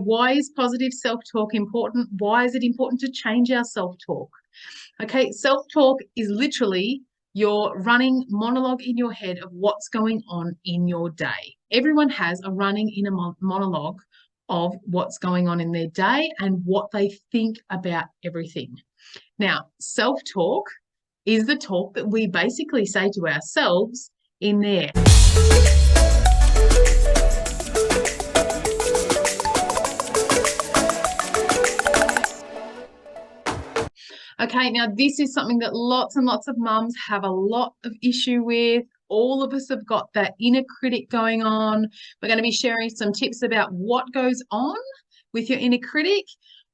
why is positive self-talk important? Why is it important to change our self-talk? Okay, self-talk is literally your running monologue in your head of what's going on in your day. Everyone has a running inner monologue of what's going on in their day and what they think about everything. Now, self-talk is the talk that we basically say to ourselves in there. Okay, now this is something that lots and lots of mums have a lot of issue with. All of us have got that inner critic going on. We're going to be sharing some tips about what goes on with your inner critic,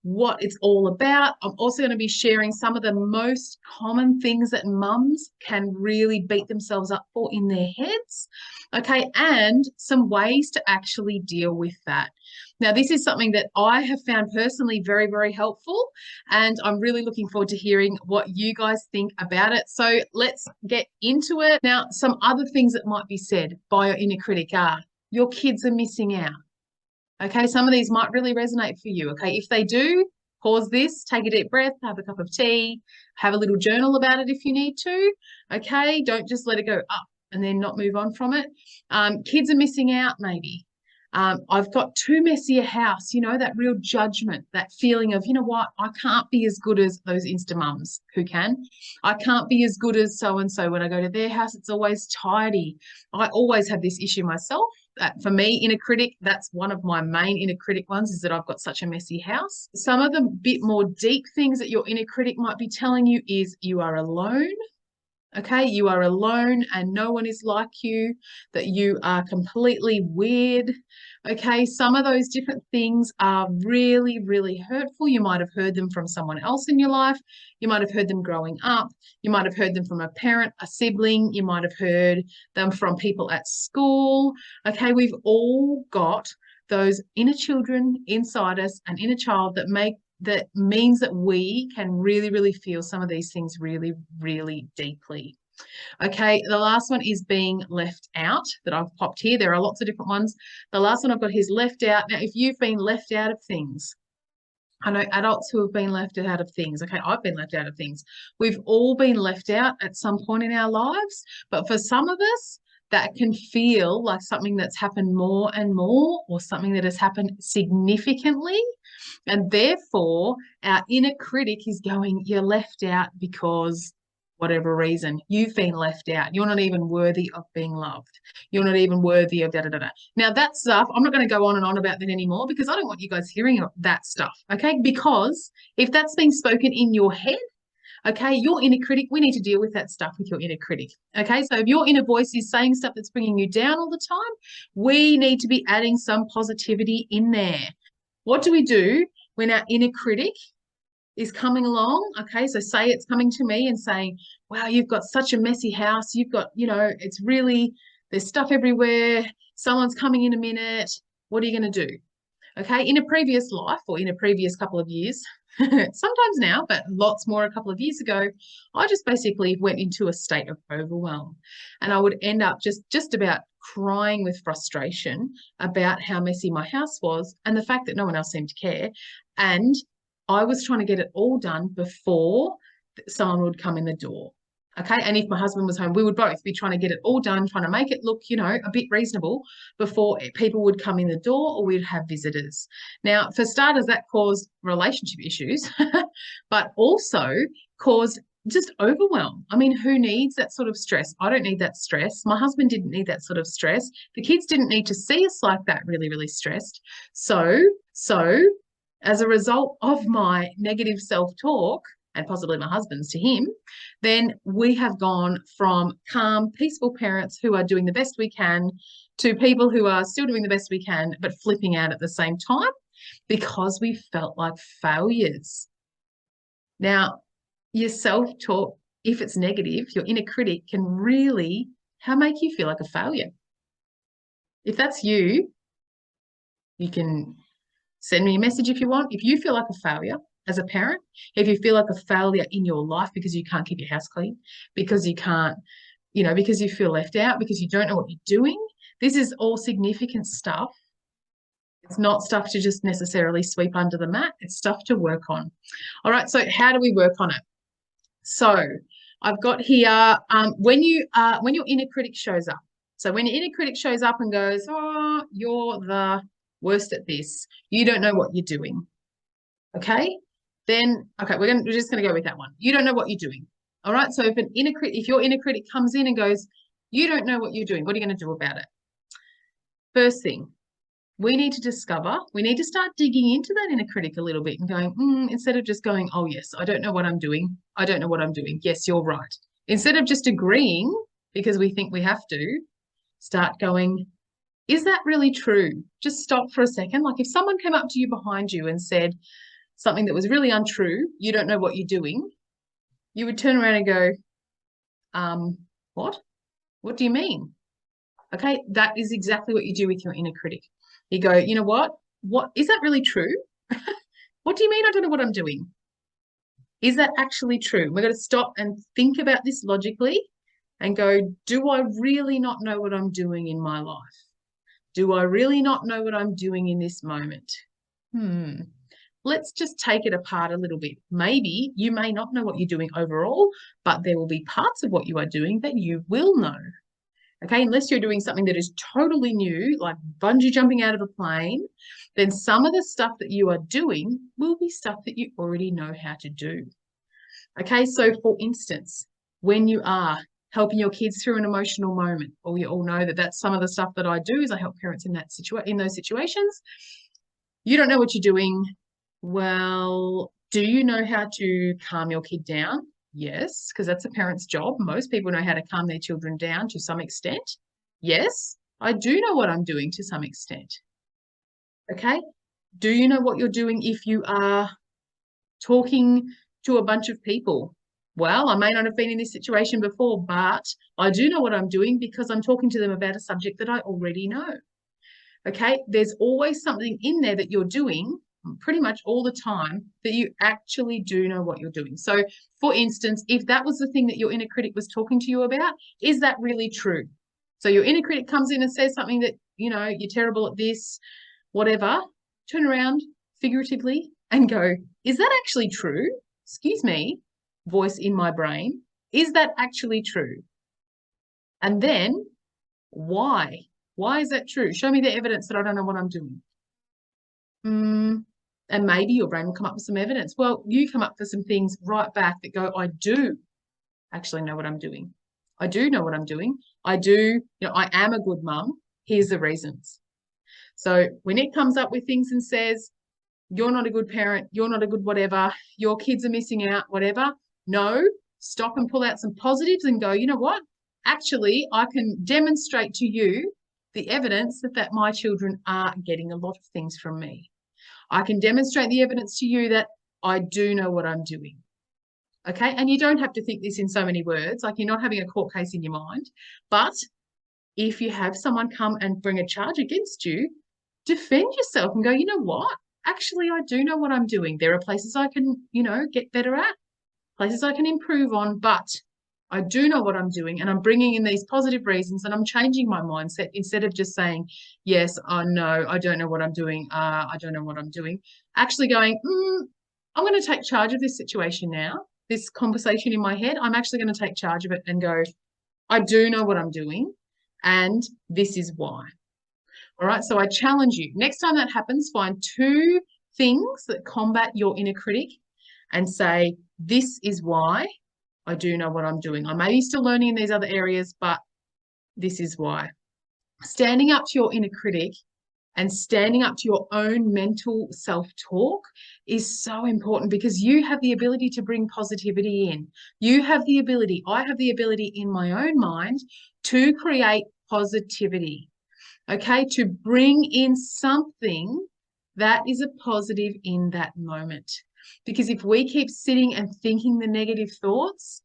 what it's all about. I'm also going to be sharing some of the most common things that mums can really beat themselves up for in their heads. Okay, and some ways to actually deal with that. Now, this is something that I have found personally very, very helpful, and I'm really looking forward to hearing what you guys think about it. So let's get into it. Now, some other things that might be said by your inner critic are, your kids are missing out. Okay, some of these might really resonate for you. Okay, if they do, pause this, take a deep breath, have a cup of tea, have a little journal about it if you need to. Okay, don't just let it go up and then not move on from it. Kids are missing out, maybe. I've got too messy a house, you know, that real judgment, that feeling of, you know what, I can't be as good as those Insta mums who can. I can't be as good as so-and-so. When I go to their house, it's always tidy. I always have this issue myself. For me, inner critic, that's one of my main inner critic ones, is that I've got such a messy house. Some of the bit more deep things that your inner critic might be telling you is you are alone. Okay, you are alone and no one is like you, that you are completely weird. Okay, some of those different things are really, really hurtful. You might have heard them from someone else in your life. You might have heard them growing up. You might have heard them from a parent, a sibling. You might have heard them from people at school. Okay, we've all got those inner children inside us, an inner child that means that we can really, really feel some of these things really, really deeply. Okay, the last one is being left out that I've popped here. There are lots of different ones. The last one I've got here is left out. Now, if you've been left out of things, I know adults who have been left out of things. Okay, I've been left out of things. We've all been left out at some point in our lives, but for some of us, that can feel like something that's happened more and more, or something that has happened significantly. And therefore, our inner critic is going, you're left out because whatever reason, you've been left out. You're not even worthy of being loved. You're not even worthy of da-da-da-da. Now, that stuff, I'm not going to go on and on about that anymore, because I don't want you guys hearing that stuff, okay? Because if that's being spoken in your head, okay, your inner critic, we need to deal with that stuff with your inner critic. Okay, so if your inner voice is saying stuff that's bringing you down all the time, we need to be adding some positivity in there. What do we do when our inner critic is coming along? Okay, so say it's coming to me and saying, wow, you've got such a messy house. You've got, you know, it's really, there's stuff everywhere. Someone's coming in a minute. What are you going to do? Okay, in a previous life, or in a previous couple of years, sometimes now, but lots more a couple of years ago, I just basically went into a state of overwhelm, and I would end up just about crying with frustration about how messy my house was and the fact that no one else seemed to care. And I was trying to get it all done before someone would come in the door. Okay, and if my husband was home, we would both be trying to get it all done, trying to make it look, you know, a bit reasonable before people would come in the door or we'd have visitors. Now, for starters, that caused relationship issues, but also caused just overwhelm. I mean, who needs that sort of stress? I don't need that stress. My husband didn't need that sort of stress. The kids didn't need to see us like that, really, really stressed. So as a result of my negative self-talk, and possibly my husband's to him, then we have gone from calm, peaceful parents who are doing the best we can to people who are still doing the best we can, but flipping out at the same time because we felt like failures. Now, your self-talk, if it's negative, your inner critic can really make you feel like a failure. If that's you, you can send me a message if you want. If you feel like a failure as a parent, if you feel like a failure in your life because you can't keep your house clean, because you can't, you know, because you feel left out, because you don't know what you're doing, this is all significant stuff. It's not stuff to just necessarily sweep under the mat. It's stuff to work on. All right, so how do we work on it? So I've got here when your inner critic shows up. So when your inner critic shows up and goes, oh, you're the worst at this. You don't know what you're doing. Okay, then okay, we're just gonna go with that one. You don't know what you're doing. All right. So if your inner critic comes in and goes, you don't know what you're doing, what are you going to do about it? First thing, we need to start digging into that inner critic a little bit and going, instead of just going, oh, yes, I don't know what I'm doing. I don't know what I'm doing. Yes, you're right. Instead of just agreeing because we think we have to, start going, is that really true? Just stop for a second. Like if someone came up to you behind you and said something that was really untrue, you don't know what you're doing, you would turn around and go, what? What do you mean? Okay, that is exactly what you do with your inner critic. You go, you know what? What is that really true? What do you mean I don't know what I'm doing? Is that actually true? We're going to stop and think about this logically and go, do I really not know what I'm doing in my life? Do I really not know what I'm doing in this moment? Let's just take it apart a little bit. Maybe you may not know what you're doing overall, but there will be parts of what you are doing that you will know. Okay, unless you're doing something that is totally new, like bungee jumping out of a plane, then some of the stuff that you are doing will be stuff that you already know how to do. Okay, so for instance, when you are helping your kids through an emotional moment, or you all know that that's some of the stuff that I do is I help parents in those situations. You don't know what you're doing. Well, do you know how to calm your kid down? Yes, because that's a parent's job. Most people know how to calm their children down to some extent. Yes, I do know what I'm doing to some extent. Okay. Do you know what you're doing if you are talking to a bunch of people? Well, I may not have been in this situation before, but I do know what I'm doing because I'm talking to them about a subject that I already know. Okay. There's always something in there that you're doing pretty much all the time that you actually do know what you're doing. So for instance, if that was the thing that your inner critic was talking to you about, is that really true? So your inner critic comes in and says something that, you know, you're terrible at this, whatever, turn around figuratively and go, is that actually true? Excuse me, voice in my brain, is that actually true? And then why? Why is that true? Show me the evidence that I don't know what I'm doing. And maybe your brain will come up with some evidence. Well, you come up with some things right back that go, I do actually know what I'm doing. I do know what I'm doing. I do, I am a good mum. Here's the reasons. So when it comes up with things and says, you're not a good parent, you're not a good whatever, your kids are missing out, whatever, no, stop and pull out some positives and go, you know what? Actually, I can demonstrate to you the evidence that my children are getting a lot of things from me. I can demonstrate the evidence to you that I do know what I'm doing. Okay. And you don't have to think this in so many words, like you're not having a court case in your mind. But if you have someone come and bring a charge against you, defend yourself and go, you know what? Actually, I do know what I'm doing. There are places I can, get better at, places I can improve on, but I do know what I'm doing and I'm bringing in these positive reasons and I'm changing my mindset instead of just saying, yes, no, I don't know what I'm doing. I don't know what I'm doing. Actually going, I'm going to take charge of this situation now, this conversation in my head. I'm actually going to take charge of it and go, I do know what I'm doing and this is why. All right. So I challenge you. Next time that happens, find 2 things that combat your inner critic and say, this is why I do know what I'm doing. I may be still learning in these other areas, but this is why. Standing up to your inner critic and standing up to your own mental self-talk is so important because you have the ability to bring positivity in. I have the ability in my own mind to create positivity, okay, to bring in something that is a positive in that moment. Because if we keep sitting and thinking the negative thoughts,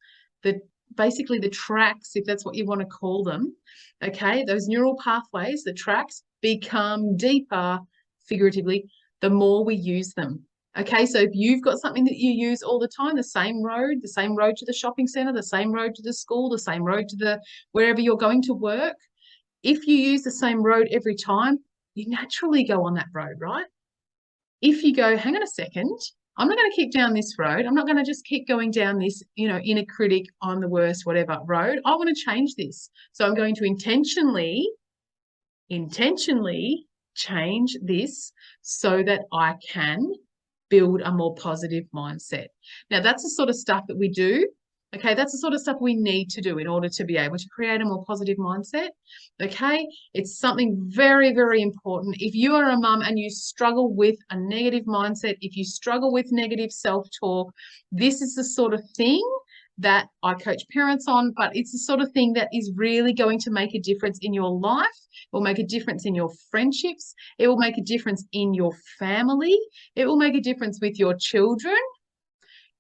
basically the tracks, if that's what you want to call them, okay, those neural pathways, the tracks become deeper, figuratively, the more we use them. Okay, so if you've got something that you use all the time, the same road to the shopping center, the same road to the school, the same road to wherever you're going to work, if you use the same road every time, you naturally go on that road, right? If you go, hang on a second, I'm not going to keep down this road. I'm not going to just keep going down this, inner critic, I'm the worst, whatever road. I want to change this. So I'm going to intentionally change this so that I can build a more positive mindset. Now, that's the sort of stuff that we do. Okay, that's the sort of stuff we need to do in order to be able to create a more positive mindset. Okay, it's something very, very important. If you are a mum and you struggle with a negative mindset, if you struggle with negative self-talk, this is the sort of thing that I coach parents on, but it's the sort of thing that is really going to make a difference in your life. It will make a difference in your friendships. It will make a difference in your family. It will make a difference with your children.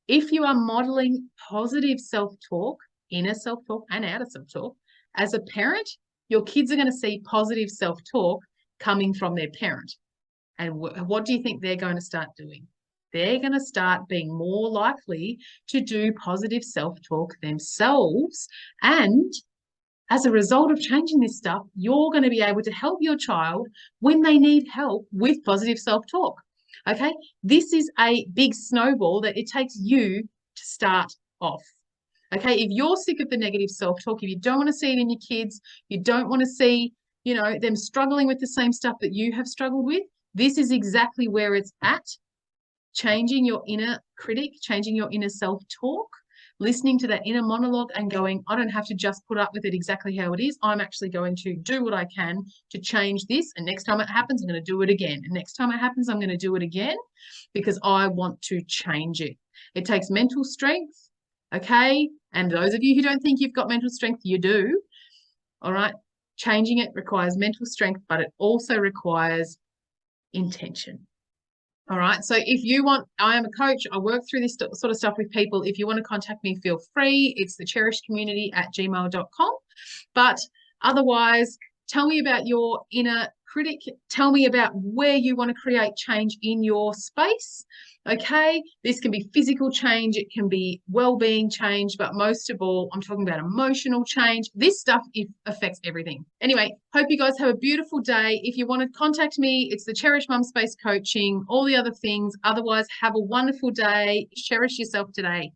If you are modeling positive self-talk, inner self-talk and outer self-talk, as a parent, your kids are going to see positive self-talk coming from their parent. And what do you think they're going to start doing? They're going to start being more likely to do positive self-talk themselves. And as a result of changing this stuff, you're going to be able to help your child when they need help with positive self-talk. Okay, this is a big snowball that it takes you to start off. Okay, if you're sick of the negative self-talk, if you don't want to see it in your kids, you don't want to see, them struggling with the same stuff that you have struggled with, this is exactly where it's at. Changing your inner critic, changing your inner self-talk, listening to that inner monologue and going, I don't have to just put up with it exactly how it is. I'm actually going to do what I can to change this. And next time it happens, I'm going to do it again. And next time it happens, I'm going to do it again because I want to change it. It takes mental strength. Okay. And those of you who don't think you've got mental strength, you do. All right. Changing it requires mental strength, but it also requires intention. All right. So if you want, I am a coach. I work through this sort of stuff with people. If you want to contact me, feel free. It's thecherishedcommunity@gmail.com. But otherwise, tell me about your inner critic. Tell me about where you want to create change in your space. Okay. This can be physical change. It can be well-being change. But most of all, I'm talking about emotional change. This stuff affects everything. Anyway, hope you guys have a beautiful day. If you want to contact me, it's the Cherish Mum Space Coaching, all the other things. Otherwise, have a wonderful day. Cherish yourself today.